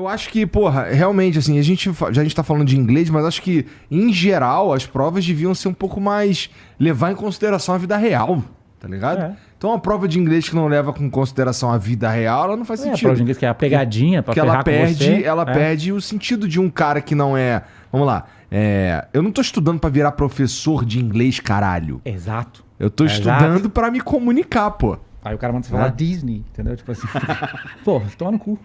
Eu acho que, porra, realmente, assim, a gente tá falando de inglês, mas acho que, em geral, as provas deviam ser um pouco mais... levar em consideração a vida real, tá ligado? É. Então, uma prova de inglês que não leva com consideração a vida real, ela não faz A sentido. prova de inglês que é a pegadinha pra Porque ferrar com você. ela perde o sentido de um cara que não é... Vamos lá. Eu não tô estudando pra virar professor de inglês, caralho. Exato. Eu tô estudando pra me comunicar, pô. Aí o cara manda você falar Disney, entendeu? Tipo assim, pô, toma no cu.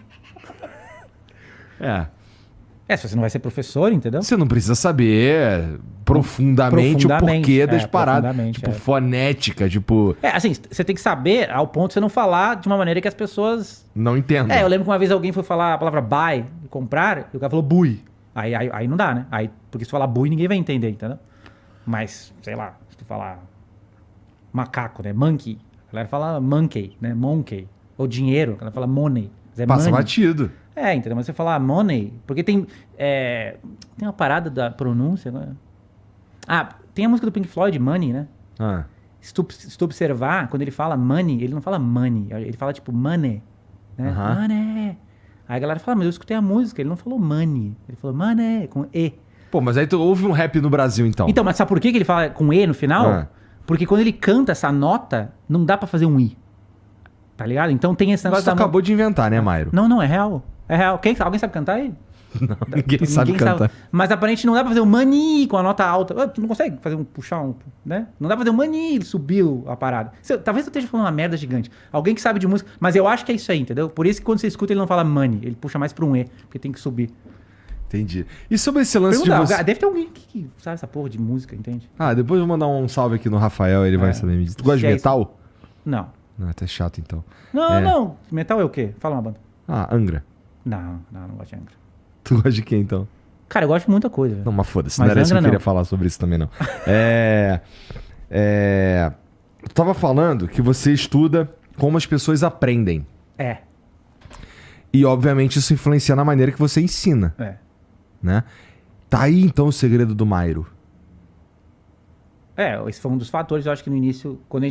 Se você não vai ser professor, entendeu? Você não precisa saber profundamente o porquê das paradas. Tipo, fonética, tipo... assim, você tem que saber ao ponto de você não falar de uma maneira que as pessoas... não entendam. eu lembro que uma vez alguém foi falar a palavra buy, comprar, e o cara falou bui. Aí não dá, né? Porque se tu falar bui, ninguém vai entender, entendeu? Mas, sei lá, se tu falar macaco, né? Monkey. A galera fala monkey, né? Monkey. Ou dinheiro, a galera fala money. Mas Passa money. batido. Entendeu? Mas você falar money, porque tem uma parada da pronúncia, né? Tem a música do Pink Floyd, Money, né? Se tu observar, quando ele fala money, ele não fala money, ele fala tipo money, né? Money. Aí a galera fala, mas eu escutei a música, ele não falou money, ele falou money, com E. Pô, mas aí tu ouve um rap no Brasil, então. Então, mas sabe por que ele fala com E no final? Porque quando ele canta essa nota, não dá pra fazer um I. Tá ligado? Então tem esse negócio... Isso tu acabou de inventar, né, Mairo? Não, é real. É real. Alguém sabe cantar aí? Não, ninguém sabe cantar. Mas aparentemente não dá pra fazer um money com a nota alta. Tu não consegue puxar um, né? Não dá pra fazer um money, ele subiu a parada. Talvez eu esteja falando uma merda gigante. Alguém que sabe de música, mas eu acho que é isso aí, entendeu? Por isso que quando você escuta ele não fala money, ele puxa mais pra um E, porque tem que subir. Entendi. E sobre esse lance de você... Deve ter alguém que sabe essa porra de música, entende? Depois eu vou mandar um salve aqui no Rafael, ele vai saber me dizer. Tu gosta de metal? Não. Tá chato, então. Não. Metal é o quê? Fala uma banda. Angra. Não gosto de Angra. Tu gosta de quem, então? Cara, eu gosto de muita coisa. Não, mas foda-se, não era isso que eu queria falar sobre isso também, não. Tu tava falando que você estuda como as pessoas aprendem. E, obviamente, isso influencia na maneira que você ensina. Né? Tá aí, então, o segredo do Mairo. Esse foi um dos fatores, eu acho que no início, quando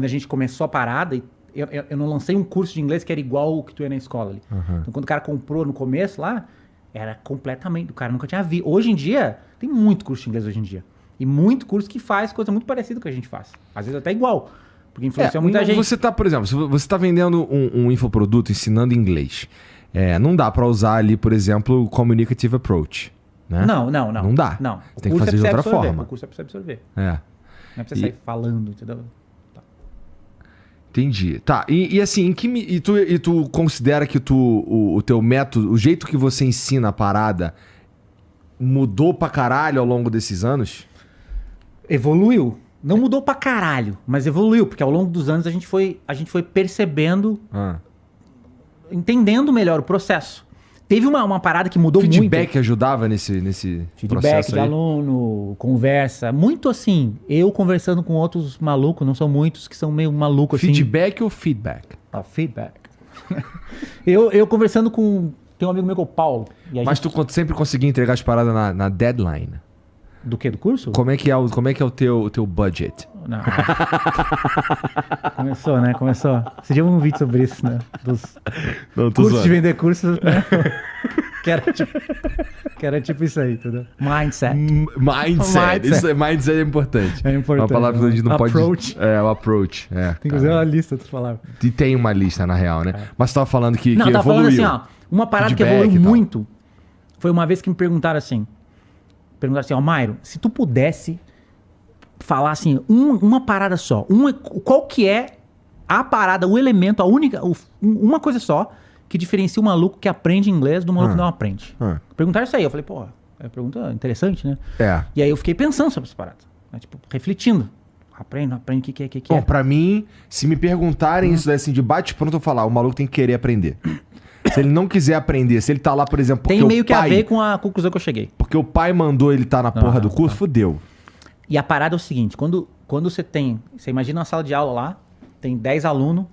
a gente começou a parada, eu não lancei um curso de inglês que era igual o que tu ia na escola ali. Então, quando o cara comprou no começo lá, era completamente... O cara nunca tinha visto. Hoje em dia, tem muito curso de inglês hoje em dia. E muito curso que faz coisa muito parecida com o que a gente faz. Às vezes até igual. Porque influencia muita gente. Você tá, por exemplo, se você tá vendendo um infoproduto ensinando inglês, não dá pra usar ali, por exemplo, o Communicative Approach. Né? Não. Não dá. Não. Você tem que fazer de outra forma. O curso é pra você absorver. Não é pra você sair falando, entendeu? Entendi. Tá, e assim, tu considera que o teu método, o jeito que você ensina a parada, mudou pra caralho ao longo desses anos? Evoluiu. Não mudou pra caralho, mas evoluiu, porque ao longo dos anos a gente foi percebendo, entendendo melhor o processo. Teve uma parada que mudou muito. Feedback ajudava nesse Feedback processo de aí? Conversa. Muito assim, eu conversando com outros malucos, não são muitos que são meio malucos assim. Feedback ou feedback? Feedback. eu conversando com... Tem um amigo meu que é o Paulo. Mas tu sempre conseguia entregar as paradas na deadline? Do quê? Do curso? Como é que é o teu budget? Não. Começou. Você já viu um vídeo sobre isso, né? Dos cursos de vender cursos, né? que era tipo isso aí, entendeu? Mindset. Mindset é importante. É importante. Uma palavra que a gente não approach. pode... o approach. Tem que usar uma lista das palavras. E tem uma lista, na real, né? Mas você tava falando que evoluiu. Não, tava falando assim, uma parada que evoluiu muito foi uma vez que me perguntaram assim, Mairo, se tu pudesse falar assim, uma parada só, qual que é a parada, o elemento, a única, uma coisa só que diferencia o maluco que aprende inglês do maluco que não aprende? Perguntaram isso aí, eu falei, pô, é uma pergunta interessante, né? E aí eu fiquei pensando sobre essa parada, né? Tipo, refletindo. Aprende, o que é? Bom, pra mim, se me perguntarem isso daí assim, de bate-pronto, eu falar, o maluco tem que querer aprender. Se ele não quiser aprender, se ele tá lá, por exemplo, porque tem meio que a ver com a conclusão que eu cheguei. Porque o pai mandou ele tá na porra do curso, fudeu. E a parada é o seguinte, quando você imagina uma sala de aula lá, tem 10 alunos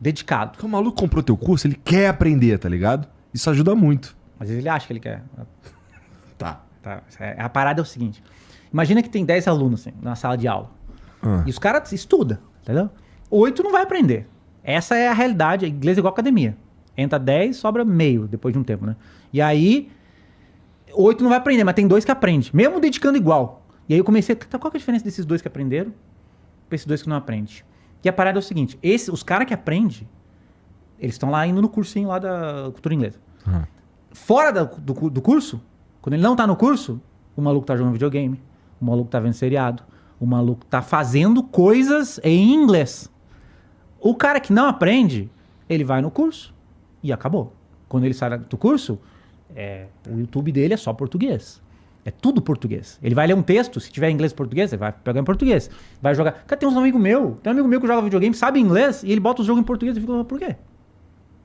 dedicados. Porque o maluco comprou teu curso, ele quer aprender, tá ligado? Isso ajuda muito. Às vezes ele acha que ele quer. Tá. A parada é o seguinte, imagina que tem 10 alunos assim, na sala de aula. E os caras estudam, entendeu? 8 não vai aprender. Essa é a realidade, inglês é igual academia. Entra 10, sobra meio depois de um tempo, né? E aí, 8 não vai aprender, mas tem 2 que aprendem, mesmo dedicando igual. E aí eu comecei, qual que é a diferença desses 2 que aprenderam pra esses 2 que não aprendem? E a parada é o seguinte, os caras que aprendem, eles estão lá indo no cursinho lá da cultura inglesa. Fora do curso, quando ele não tá no curso, o maluco tá jogando videogame, o maluco tá vendo seriado, o maluco tá fazendo coisas em inglês. O cara que não aprende, ele vai no curso e acabou. Quando ele sai do curso, o YouTube dele é só português. É tudo português. Ele vai ler um texto, se tiver inglês e português, ele vai pegar em português. Vai jogar. Cara, tem um amigo meu que joga videogame, sabe inglês, e ele bota o jogo em português e fica, por quê?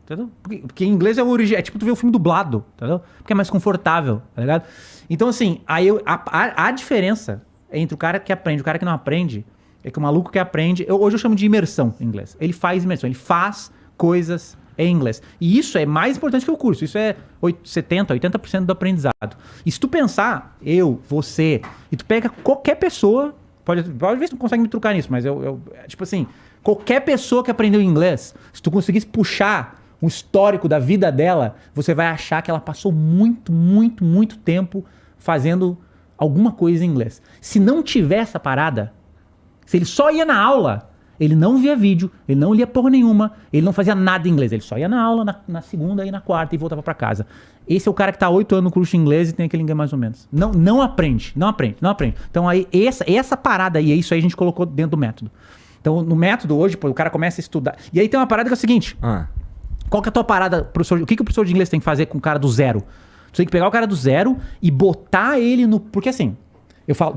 Entendeu? Porque em inglês é o original. É tipo tu ver o filme dublado, entendeu? Porque é mais confortável, tá ligado? Então, assim, aí a diferença entre o cara que aprende e o cara que não aprende é que o maluco que aprende... hoje eu chamo de imersão em inglês. Ele faz imersão, ele faz coisas em inglês. E isso é mais importante que o curso. Isso é 70%, 80% do aprendizado. E se tu pensar, você, e tu pega qualquer pessoa... Pode ver se tu consegue me trucar nisso, mas tipo assim, qualquer pessoa que aprendeu inglês, se tu conseguisse puxar um histórico da vida dela, você vai achar que ela passou muito, muito, muito tempo fazendo alguma coisa em inglês. Se não tiver essa parada, se ele só ia na aula, ele não via vídeo, ele não lia porra nenhuma, ele não fazia nada em inglês, ele só ia na aula na segunda e na quarta e voltava pra casa. Esse é o cara que tá 8 anos no curso de inglês e tem aquele inglês mais ou menos. Não aprende. Então aí, essa parada aí, isso aí a gente colocou dentro do método. Então no método hoje, pô, o cara começa a estudar. E aí tem uma parada que é o seguinte... Qual que é a tua parada, professor? O que o professor de inglês tem que fazer com o cara do zero? Tu tem que pegar o cara do zero e botar ele no... Porque assim,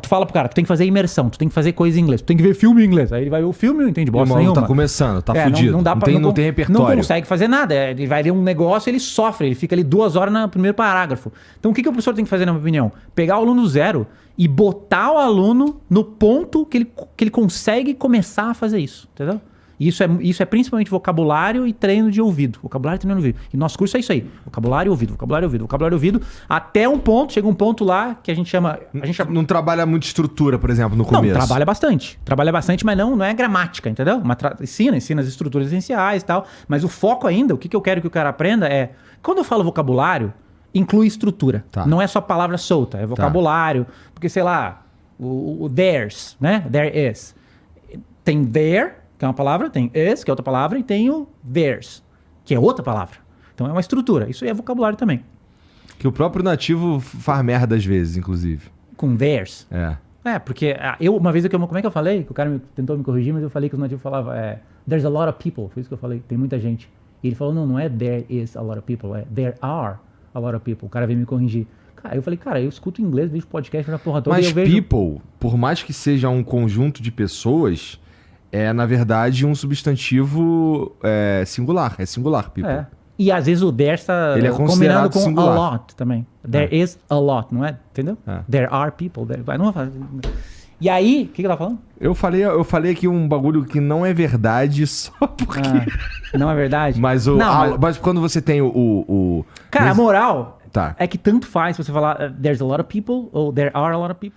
tu fala pro cara, tu tem que fazer imersão, tu tem que fazer coisa em inglês, tu tem que ver filme em inglês. Aí ele vai ver o filme e não entende bosta nenhuma. Tá começando, tá fudido. Não tem repertório. Não consegue fazer nada. Ele vai ler um negócio, ele sofre, ele fica ali 2 horas no primeiro parágrafo. Então o que o professor tem que fazer, na minha opinião? Pegar o aluno do zero e botar o aluno no ponto que ele consegue começar a fazer isso, entendeu? Isso é principalmente vocabulário e treino de ouvido. Vocabulário e treino de ouvido. E nosso curso é isso aí. Vocabulário e ouvido, vocabulário e ouvido, vocabulário e ouvido. Até um ponto, chega um ponto lá que a gente chama... Não trabalha muito estrutura, por exemplo, no começo. Não, trabalha bastante. Trabalha bastante, mas não é gramática, entendeu? Ensina as estruturas essenciais e tal. Mas o foco ainda, o que eu quero que o cara aprenda é... Quando eu falo vocabulário, inclui estrutura. Tá. Não é só palavra solta, é vocabulário. Tá. Porque, sei lá, o there's, né? There is. Tem there... que é uma palavra, tem is, que é outra palavra, e tem o theirs, que é outra palavra. Então é uma estrutura. Isso é vocabulário também. Que o próprio nativo faz merda às vezes, inclusive. Com theirs? Porque uma vez, como é que eu falei? Que o cara tentou me corrigir, mas eu falei que os nativos falavam there's a lot of people. Foi isso que eu falei. Tem muita gente. E ele falou, não é there is a lot of people, é there are a lot of people. O cara veio me corrigir. Cara, eu falei, eu escuto inglês, vejo podcast na porra toda. Mas e eu vejo... people, por mais que seja um conjunto de pessoas... é, na verdade, um substantivo singular. É singular, people. E às vezes o there está combinando com singular. A lot também. There is a lot, não é? Entendeu? There are people. Não vou E aí, o que eu tava falando? Eu falei aqui um bagulho que não é verdade só porque... não é verdade? Mas quando você tem Cara, a moral é que tanto faz se você falar there's a lot of people ou there are a lot of people.